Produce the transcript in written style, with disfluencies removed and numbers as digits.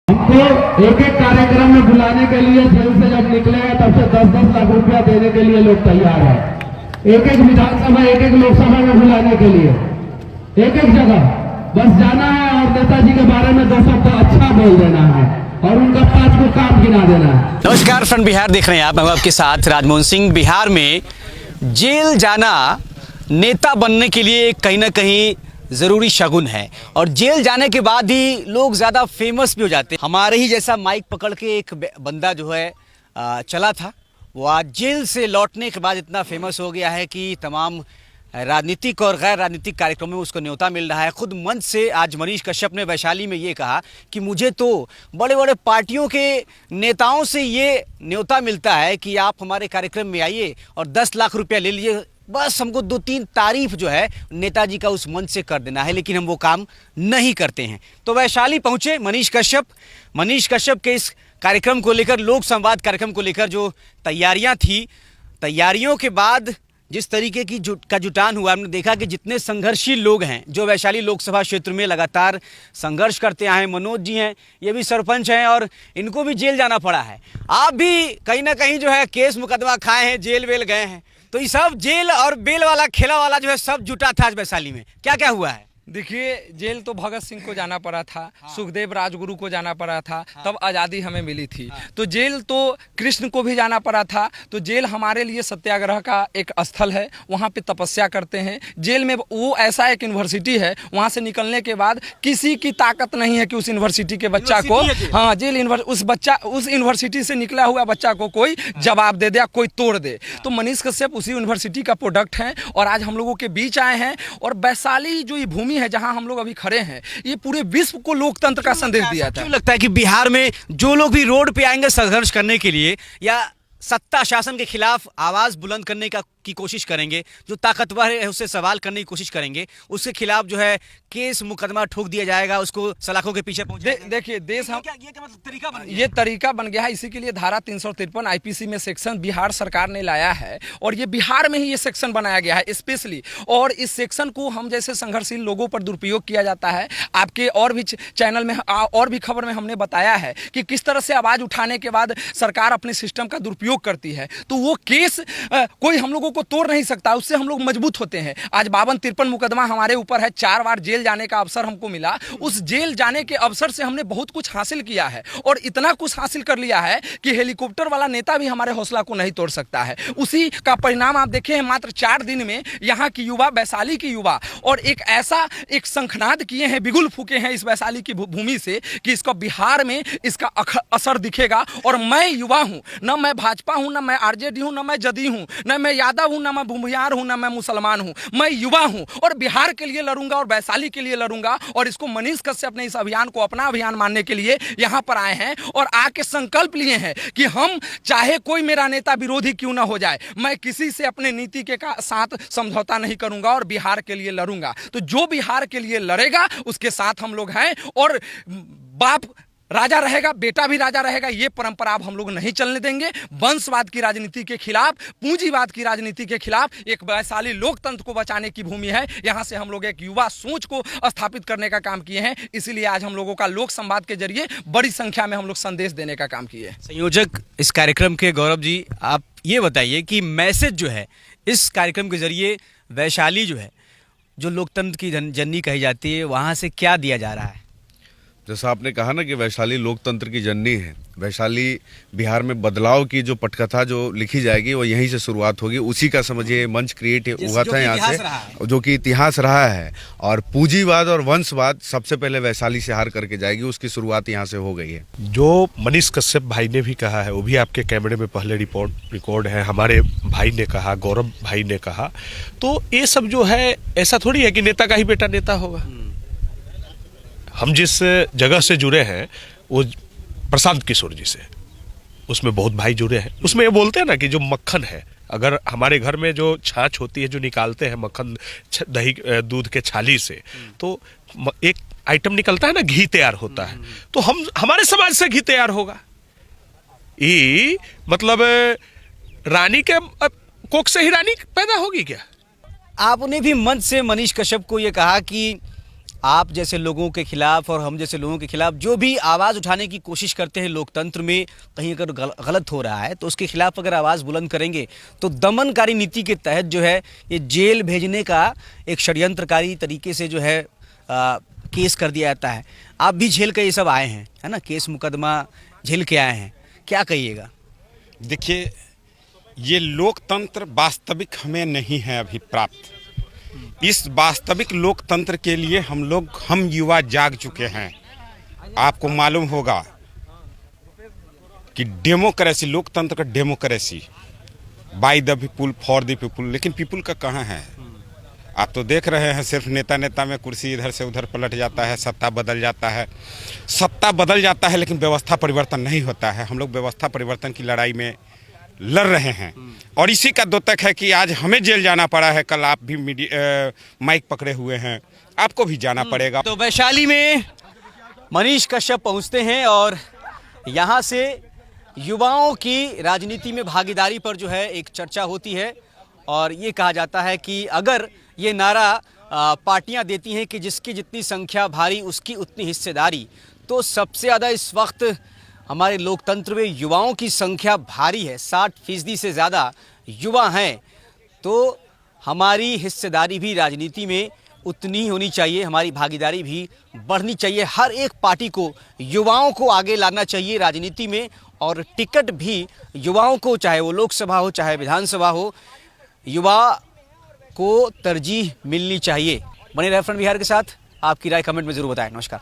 हमको एक एक कार्यक्रम में बुलाने के लिए जेल से जब निकलेगा तब से 10-10 लाख रुपया देने के लिए लोग तैयार है। एक एक विधानसभा, एक एक लोकसभा में बुलाने के लिए, एक एक जगह बस जाना है और नेताजी के बारे में 2 शब्द अच्छा बोल देना है और उनका 5 को काम गिना देना है। नमस्कार, फ्रंट बिहार देख रहे हैं आप। मैं हूं आपके साथ राजमोहन सिंह। बिहार में जेल जाना नेता बनने के लिए कहीं ना कहीं ज़रूरी शगुन है और जेल जाने के बाद ही लोग ज़्यादा फेमस भी हो जाते हैं। हमारे ही जैसा माइक पकड़ के एक बंदा जो है चला था, वो आज जेल से लौटने के बाद इतना फेमस हो गया है कि तमाम राजनीतिक और गैर राजनीतिक कार्यक्रमों में उसको न्योता मिल रहा है। खुद मंच से आज मनीष कश्यप ने वैशाली में ये कहा कि मुझे तो बड़े बड़े पार्टियों के नेताओं से ये न्योता मिलता है कि आप हमारे कार्यक्रम में आइए और 10 लाख रुपया ले लीजिए, बस हमको 2-3 तारीफ जो है नेताजी का उस मंच से कर देना है, लेकिन हम वो काम नहीं करते हैं। तो वैशाली पहुंचे मनीष कश्यप के इस कार्यक्रम को लेकर, लोक संवाद कार्यक्रम को लेकर जो तैयारियां थी, तैयारियों के बाद जिस तरीके की जुटान हुआ, हमने देखा कि जितने संघर्षशील लोग हैं जो वैशाली लोकसभा क्षेत्र में लगातार संघर्ष करते आए हैं। मनोज जी हैं, ये भी सरपंच हैं और इनको भी जेल जाना पड़ा है। आप भी कहीं ना कहीं जो है केस मुकदमा खाए हैं, जेल वेल गए हैं, तो ये सब जेल और बेल वाला खेला वाला जो है सब जुटा था आज वैशाली में। क्या क्या हुआ है? देखिए, जेल तो भगत सिंह को जाना पड़ा था, सुखदेव राजगुरु को जाना पड़ा था, तब आज़ादी हमें मिली थी। तो जेल तो कृष्ण को भी जाना पड़ा था। तो जेल हमारे लिए सत्याग्रह का एक स्थल है, वहाँ पे तपस्या करते हैं। जेल में वो ऐसा एक यूनिवर्सिटी है, वहाँ से निकलने के बाद किसी की ताकत नहीं है कि उस यूनिवर्सिटी के बच्चा को, हाँ जेल उस यूनिवर्सिटी से निकला हुआ बच्चा को कोई जवाब दे दे, कोई तोड़ दे। तो मनीष कश्यप उसी यूनिवर्सिटी का प्रोडक्ट हैं और आज हम लोगों के बीच आए हैं। और वैशाली जो ये भूमि है जहां हम लोग अभी खड़े हैं, ये पूरे विश्व को लोकतंत्र का संदेश दिया था। क्यों लगता है कि बिहार में जो लोग भी रोड पे आएंगे संघर्ष करने के लिए या सत्ता शासन के खिलाफ आवाज बुलंद करने की कोशिश करेंगे, जो ताकतवर है उससे सवाल करने की कोशिश करेंगे, उसके खिलाफ जो है केस मुकदमा ठोक दिया जाएगा, उसको सलाखों के पीछे देखिए देश हम ये क्या मतलब तरीका बन गया? ये तरीका बन गया है। इसी के लिए धारा 353 आईपीसी में सेक्शन बिहार सरकार ने लाया है और ये बिहार में ही ये सेक्शन बनाया गया है स्पेशली। और इस सेक्शन को हम जैसे संघर्षशील लोगों पर दुरुपयोग किया जाता है। आपके और भी चैनल में और भी खबर में हमने बताया है कि किस तरह से आवाज उठाने के बाद सरकार अपने सिस्टम का दुरुपयोग करती है। तो वो केस कोई हम लोगों को तोड़ नहीं सकता, उससे हम लोग मजबूत होते हैं। आज 52-53 मुकदमा हमारे ऊपर है, 4 बार जेल जाने का अवसर हमको मिला। उस जेल जाने के अवसर से हमने बहुत कुछ हासिल किया है और इतना कुछ हासिल कर लिया है कि हेलीकॉप्टर वाला नेता भी हमारे हौसला को नहीं तोड़ सकता है। उसी का परिणाम आप देखे हैं, मात्र 4 दिन में यहाँ की युवा, वैशाली की युवा, और एक ऐसा एक शंखनाद किए हैं, बिगुल फूके हैं इस वैशाली की भूमि से कि इसका बिहार में इसका असर दिखेगा। और मैं युवा हूँ, न मैं भाजपा हूँ, न मैं आरजेडी हूँ, न मैं जदयू हूँ, न मैं यादव हूँ, न मैं भूमिहार हूँ, न मैं मुसलमान हूँ। मैं युवा हूँ और बिहार के लिए लड़ूंगा और वैशाली के लिए लड़ूंगा। और इसको मनीष कश्यप ने इस अभियान को अपना अभियान मानने के लिए यहाँ पर आए हैं और आके संकल्प लिए हैं कि हम चाहे कोई मेरा नेता विरोधी क्यों ना हो जाए, मैं किसी से अपने नीति के साथ समझौता नहीं करूंगा और बिहार के लिए लड़ूंगा। तो जो बिहार के लिए लड़ेगा उसके साथ हम लोग हैं। और बाप राजा रहेगा, बेटा भी राजा रहेगा, ये परंपरा अब हम लोग नहीं चलने देंगे। वंशवाद की राजनीति के खिलाफ, पूंजीवाद की राजनीति के खिलाफ एक वैशाली लोकतंत्र को बचाने की भूमि है। यहाँ से हम लोग एक युवा सोच को स्थापित करने का काम किए हैं। इसीलिए आज हम लोगों का लोक संवाद के जरिए बड़ी संख्या में हम लोग संदेश देने का काम किए। संयोजक इस कार्यक्रम के गौरव जी, आप ये बताइए कि मैसेज जो है इस कार्यक्रम के जरिए वैशाली जो है, जो लोकतंत्र की जननी कही जाती है, वहाँ से क्या दिया जा रहा है? जैसा आपने कहा ना कि वैशाली लोकतंत्र की जननी है, वैशाली बिहार में बदलाव की जो पटकथा जो लिखी जाएगी वो यहीं से शुरुआत होगी। उसी का समझिए मंच क्रिएट हुआ था यहाँ से, जो कि इतिहास रहा है। और पूंजीवाद और वंशवाद सबसे पहले वैशाली से हार करके जाएगी, उसकी शुरुआत यहाँ से हो गई है। जो मनीष कश्यप भाई ने भी कहा है, वो भी आपके कैमरे में पहले रिकॉर्ड है, हमारे भाई ने कहा, गौरव भाई ने कहा। तो ये सब जो है, ऐसा थोड़ी है कि नेता का ही बेटा नेता होगा। हम जिस जगह से जुड़े हैं वो प्रशांत किशोर जी से, उसमें बहुत भाई जुड़े हैं। उसमें ये बोलते हैं ना कि जो मक्खन है, अगर हमारे घर में जो छाछ होती है, जो निकालते हैं मक्खन दही दूध के छाली से, तो एक आइटम निकलता है ना, घी तैयार होता है। तो हम हमारे समाज से घी तैयार होगा। ये मतलब रानी के कोख से ही रानी पैदा होगी क्या? आपने भी मंच से मनीष कश्यप को ये कहा कि आप जैसे लोगों के खिलाफ और हम जैसे लोगों के खिलाफ जो भी आवाज़ उठाने की कोशिश करते हैं लोकतंत्र में, कहीं अगर गलत हो रहा है तो उसके खिलाफ अगर आवाज़ बुलंद करेंगे तो दमनकारी नीति के तहत जो है ये जेल भेजने का एक षड्यंत्रकारी तरीके से जो है केस कर दिया जाता है। आप भी झेल के ये सब आए हैं, है ना, केस मुकदमा झेल के आए हैं, क्या कहिएगा? देखिए, ये लोकतंत्र वास्तविक हमें नहीं है अभी प्राप्त। इस वास्तविक लोकतंत्र के लिए हम युवा जाग चुके हैं। आपको मालूम होगा कि डेमोक्रेसी, लोकतंत्र का democracy, by the people for the people, लेकिन पीपुल का कहाँ है? आप तो देख रहे हैं सिर्फ नेता में कुर्सी इधर से उधर पलट जाता है, सत्ता बदल जाता है, लेकिन व्यवस्था परिवर्तन नहीं होता है। हम लोग व्यवस्था परिवर्तन की लड़ाई में लड़ रहे हैं और इसी का द्योतक है कि आज हमें जेल जाना पड़ा है। कल आप भी माइक पकड़े हुए हैं, आपको भी जाना पड़ेगा। तो वैशाली में मनीष कश्यप पहुंचते हैं और यहाँ से युवाओं की राजनीति में भागीदारी पर जो है एक चर्चा होती है और ये कहा जाता है कि अगर ये नारा पार्टियां देती हैं कि जिसकी जितनी संख्या भारी उसकी उतनी हिस्सेदारी, तो सबसे ज़्यादा इस वक्त हमारे लोकतंत्र में युवाओं की संख्या भारी है, 60% से ज़्यादा युवा हैं। तो हमारी हिस्सेदारी भी राजनीति में उतनी ही होनी चाहिए, हमारी भागीदारी भी बढ़नी चाहिए। हर एक पार्टी को युवाओं को आगे लाना चाहिए राजनीति में और टिकट भी युवाओं को, चाहे वो लोकसभा हो चाहे विधानसभा हो, युवा को तरजीह मिलनी चाहिए। बने रहे फ्रंट बिहार के साथ। आपकी राय कमेंट में ज़रूर बताएं। नमस्कार।